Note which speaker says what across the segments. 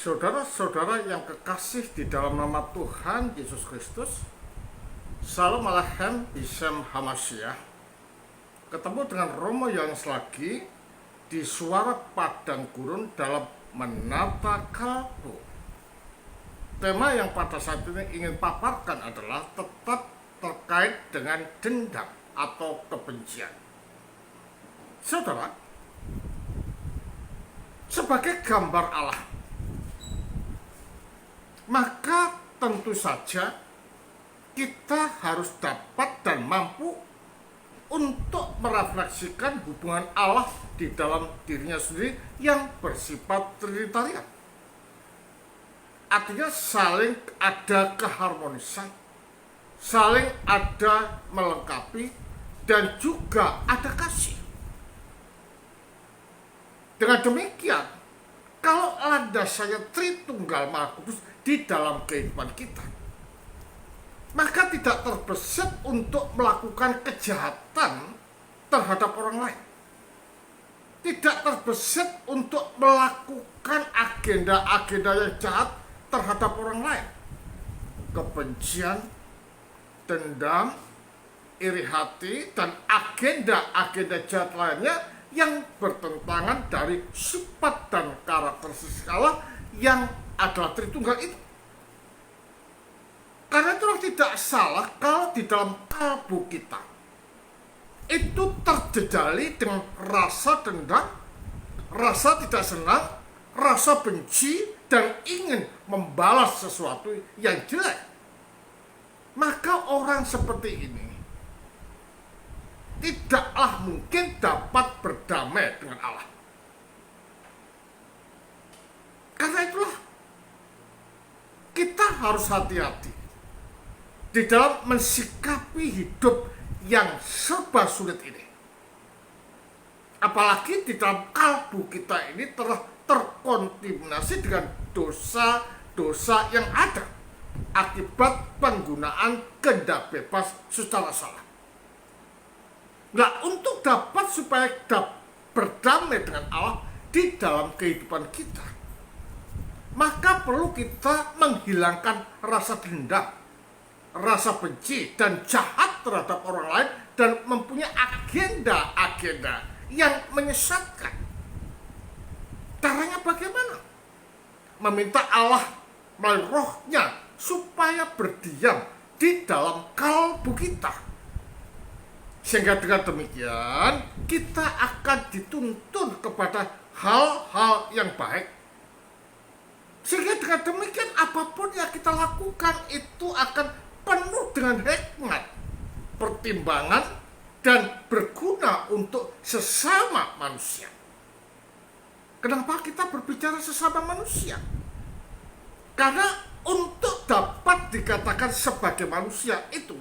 Speaker 1: Saudara-saudara yang kekasih di dalam nama Tuhan Yesus Kristus, Shalom Aleichem Bishem Hamashiach. Ketemu dengan Romo Yohanes lagi di Suara Padang Gurun dalam Menata Kalbu. Tema yang pada saat ini ingin paparkan adalah tetap terkait dengan dendam atau kebencian. Saudara, sebagai gambar Allah, maka tentu saja kita harus dapat dan mampu untuk merefleksikan hubungan Allah di dalam dirinya sendiri yang bersifat trinitarian. Artinya saling ada keharmonisan, saling ada melengkapi, dan juga ada kasih. Dengan demikian, kalau landasannya Tritunggal Maha Kudus di dalam kehidupan kita, maka tidak terbesit untuk melakukan kejahatan terhadap orang lain. Tidak terbesit untuk melakukan agenda-agenda yang jahat terhadap orang lain. Kebencian, dendam, iri hati, dan agenda-agenda jahat lainnya yang bertentangan dari sifat dan karakteristik Allah yang adalah Tritunggal itu. Karena itulah tidak salah kalau di dalam kalbu kita itu terjejali dengan rasa dendam, rasa tidak senang, rasa benci, dan ingin membalas sesuatu yang jelek. Maka orang seperti ini tidaklah mungkin dapat berdamai dengan Allah. Karena itulah kita harus hati-hati di dalam mensikapi hidup yang serba sulit ini. Apalagi di dalam kalbu kita ini telah terkontaminasi dengan dosa-dosa yang ada akibat penggunaan kehendak bebas secara salah. Nah, untuk dapat supaya berdamai dengan Allah di dalam kehidupan kita, maka perlu kita menghilangkan rasa dendam, rasa benci, dan jahat terhadap orang lain, dan mempunyai agenda-agenda yang menyesatkan. Caranya bagaimana? Meminta Allah melalui rohnya supaya berdiam di dalam kalbu kita. Sehingga dengan demikian kita akan dituntun kepada hal-hal yang baik. Sehingga dengan demikian apapun yang kita lakukan itu akan penuh dengan hikmat, pertimbangan, dan berguna untuk sesama manusia. Kenapa kita berbicara sesama manusia? Karena untuk dapat dikatakan sebagai manusia itu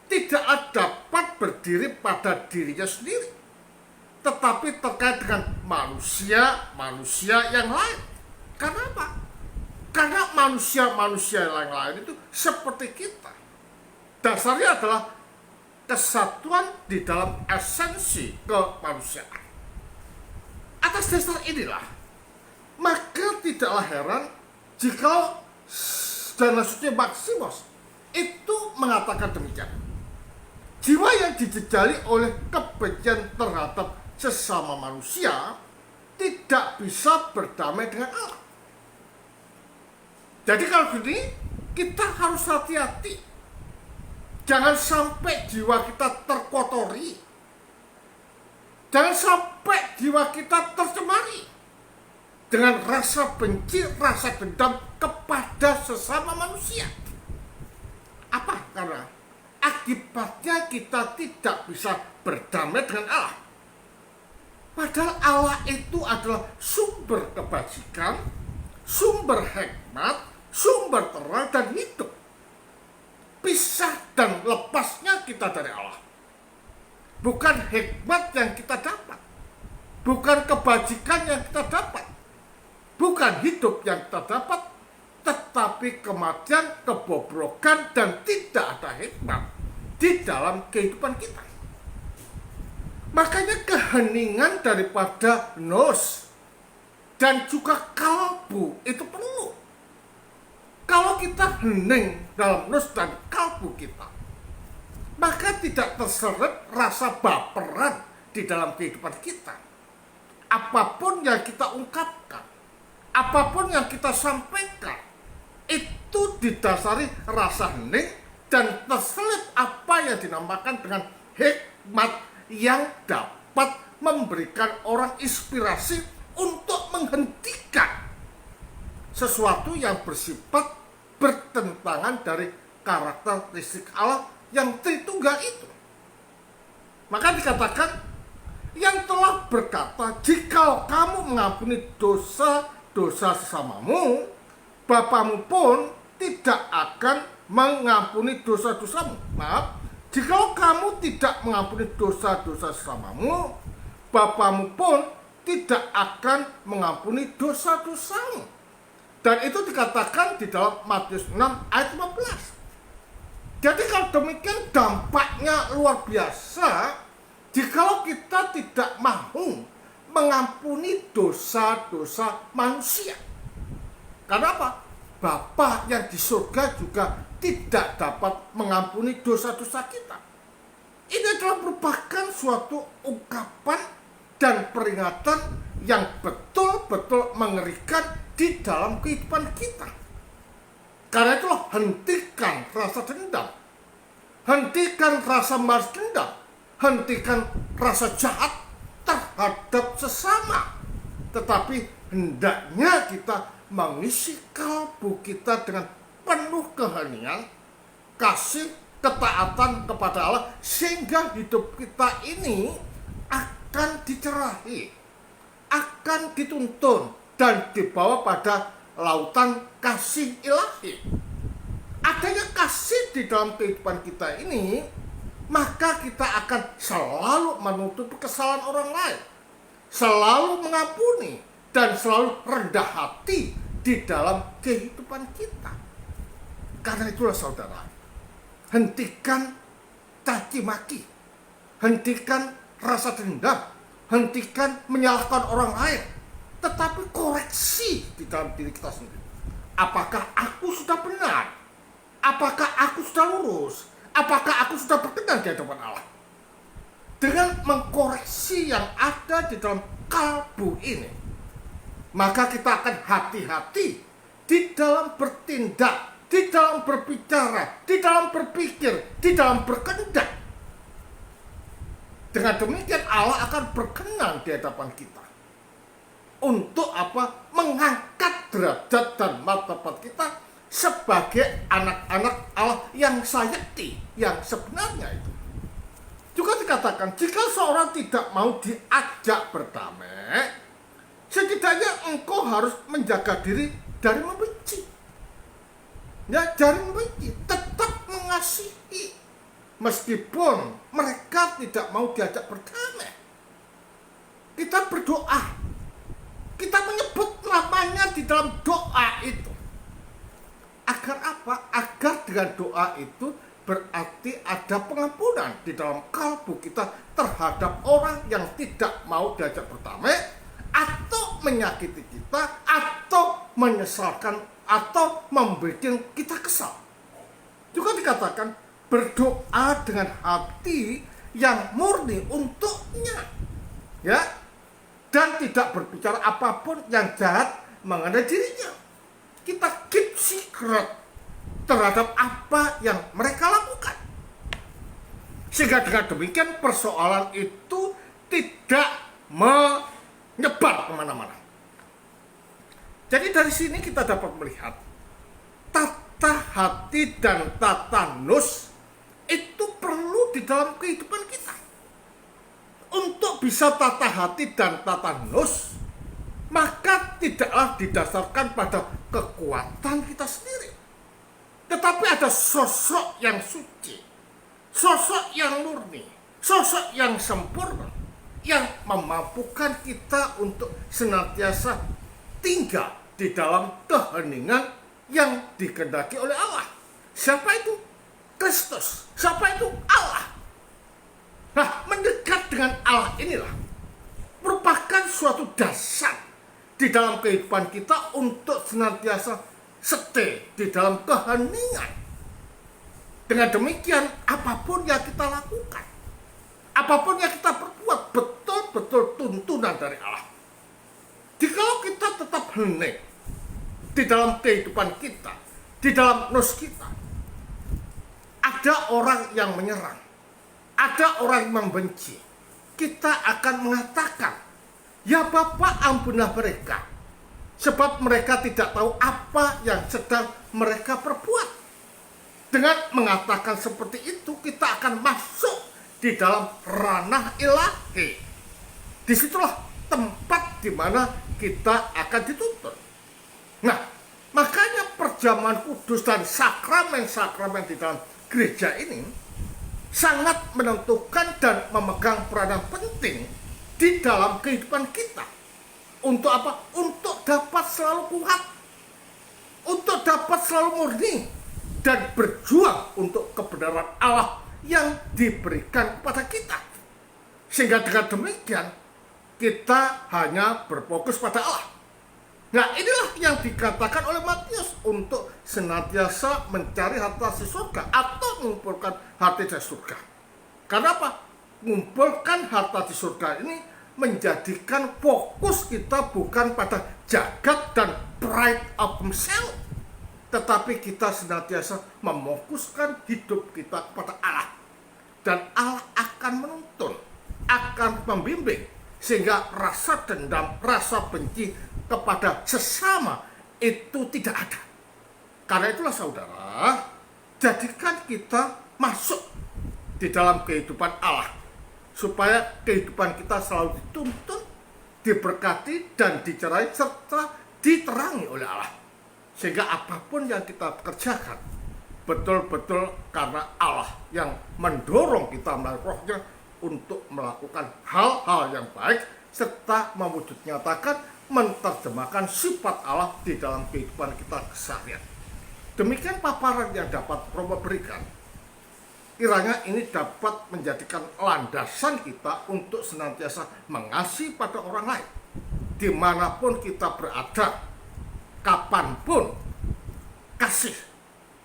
Speaker 1: tidak dapat berdiri pada dirinya sendiri, tetapi terkait dengan manusia yang lain. Karena apa? Karena manusia-manusia yang lain itu seperti kita. Dasarnya adalah kesatuan di dalam esensi kemanusiaan. Atas dasar inilah, maka tidaklah heran jika Dana Suci Maximus itu mengatakan demikian. Jiwa yang dijejali oleh kebencian terhadap sesama manusia tidak bisa berdamai dengan Allah. Jadi kalau gini, kita harus hati-hati. Jangan sampai jiwa kita terkotori. Jangan sampai jiwa kita tercemari dengan rasa benci, rasa dendam kepada sesama manusia. Apa? Karena akibatnya kita tidak bisa berdamai dengan Allah. Padahal Allah itu adalah sumber kebajikan, sumber hikmat, sumber terang dan hidup. Pisah dan lepasnya kita dari Allah, bukan hikmat yang kita dapat, bukan kebajikan yang kita dapat, bukan hidup yang kita dapat, tetapi kematian, kebobrokan, dan tidak ada hikmat di dalam kehidupan kita. Makanya keheningan daripada nos dan juga kalbu kalbu itu perlu. Kalau kita hening dalam nus dan kalbu kita, maka tidak terseret rasa baperan di dalam kehidupan kita. Apapun yang kita ungkapkan, apapun yang kita sampaikan, itu didasari rasa hening dan terselip apa yang dinamakan dengan hikmat yang dapat memberikan orang inspirasi untuk menghentikan sesuatu yang bersifat bertentangan dari karakteristik Allah yang Tritunggal itu. Maka dikatakan, yang telah berkata, jika kamu mengampuni dosa-dosa sesamamu, Bapamu pun tidak akan mengampuni dosa-dosamu. Maaf, jika kamu tidak mengampuni dosa-dosa sesamamu, Bapamu pun tidak akan mengampuni dosa-dosamu. Dan itu dikatakan di dalam Matius 6 ayat 15. Jadi kalau demikian dampaknya luar biasa jikalau kita tidak mau mengampuni dosa-dosa manusia. Karena apa? Bapa yang di surga juga tidak dapat mengampuni dosa-dosa kita. Ini adalah merupakan suatu ungkapan dan peringatan yang betul-betul mengerikan di dalam kehidupan kita. Karena itulah hentikan rasa dendam, hentikan rasa balas dendam, hentikan rasa jahat terhadap sesama. Tetapi hendaknya kita mengisi kalbu kita dengan penuh keheningan, kasih, ketaatan kepada Allah, sehingga hidup kita ini akan dicerahi, akan dituntun dan dibawa pada lautan kasih ilahi. Adanya kasih di dalam kehidupan kita ini, maka kita akan selalu menutupi kesalahan orang lain, selalu mengampuni, dan selalu rendah hati di dalam kehidupan kita. Karena itulah saudara, hentikan caci maki, hentikan rasa dendam, hentikan menyalahkan orang lain, tetapi koreksi di dalam diri kita sendiri. Apakah aku sudah benar? Apakah aku sudah lurus? Apakah aku sudah berkenan di hadapan Allah? Dengan mengkoreksi yang ada di dalam kalbu ini, maka kita akan hati-hati di dalam bertindak, di dalam berbicara, di dalam berpikir, di dalam berkehendak. Dengan demikian Allah akan berkenan di hadapan kita. Untuk apa? Mengangkat derajat dan martabat kita sebagai anak-anak Allah yang sayati, yang sebenarnya itu. Juga dikatakan, jika seorang tidak mau diajak berdamai, setidaknya engkau harus menjaga diri dari membenci. Ya, dari membenci, tetap mengasihi. Meskipun mereka tidak mau diajak berdamai. Kita berdoa. Kita menyebut namanya di dalam doa itu. Agar apa? Agar dengan doa itu berarti ada pengampunan di dalam kalbu kita terhadap orang yang tidak mau diajak berdamai, atau menyakiti kita, atau menyesalkan, atau membuat kita kesal. Juga dikatakan berdoa dengan hati yang murni untuknya, ya, dan tidak berbicara apapun yang jahat mengenai dirinya. Kita keep secret terhadap apa yang mereka lakukan, sehingga dengan demikian persoalan itu tidak menyebar kemana-mana. Jadi dari sini kita dapat melihat tata hati dan tata nus itu perlu di dalam kehidupan kita. Untuk bisa tata hati dan tata nus, maka tidaklah didasarkan pada kekuatan kita sendiri, tetapi ada sosok yang suci, sosok yang murni, sosok yang sempurna, yang memampukan kita untuk senantiasa tinggal di dalam keheningan yang dikehendaki oleh Allah. Siapa itu? Kristus. Siapa itu? Allah. Nah, mendekat dengan Allah inilah merupakan suatu dasar di di dalam kehidupan kita untuk senantiasa stay di dalam keheningan. Dengan demikian, apapun yang kita lakukan, apapun yang kita perbuat, betul-betul tuntunan dari Allah. Jikalau kita tetap hening di dalam kehidupan kita, di dalam nus kita, ada orang yang menyerang, ada orang yang membenci, kita akan mengatakan, ya Bapa, ampunilah mereka, sebab mereka tidak tahu apa yang sedang mereka perbuat. Dengan mengatakan seperti itu, kita akan masuk di dalam ranah ilahi. Disitulah tempat di mana kita akan dituntut. Nah, makanya perjamuan kudus dan sakramen-sakramen di dalam gereja ini sangat menentukan dan memegang peranan penting di dalam kehidupan kita. Untuk apa? Untuk dapat selalu kuat, untuk dapat selalu murni, dan berjuang untuk kebenaran Allah yang diberikan kepada kita. Sehingga dengan demikian, kita hanya berfokus pada Allah. Nah, inilah yang dikatakan oleh Matius untuk senantiasa mencari harta di surga atau mengumpulkan harta di surga. Karena apa? Mengumpulkan harta di surga ini menjadikan fokus kita bukan pada jagat dan pride of himself, tetapi kita senantiasa memfokuskan hidup kita kepada Allah. Dan Allah akan menuntun, akan membimbing, sehingga rasa dendam, rasa benci kepada sesama itu tidak ada. Karena itulah saudara, jadikan kita masuk di dalam kehidupan Allah, supaya kehidupan kita selalu dituntun, diberkati, dan dicerai, serta diterangi oleh Allah. Sehingga apapun yang kita kerjakan, betul-betul karena Allah yang mendorong kita melalui rohnya untuk melakukan hal-hal yang baik, serta mewujud nyatakan, menerjemahkan sifat Allah di dalam kehidupan kita keseharian. Demikian paparan yang dapat Romo berikan. Kiranya ini dapat menjadikan landasan kita untuk senantiasa mengasihi pada orang lain, dimanapun kita berada. Kapanpun, kasih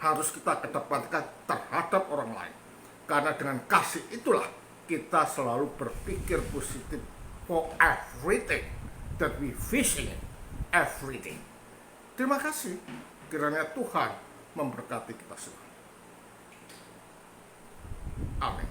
Speaker 1: harus kita kedepankan terhadap orang lain. Karena dengan kasih itulah kita selalu berpikir positif for everything that we facing everything. Terima kasih. Kiranya Tuhan memberkati kita semua. Amin.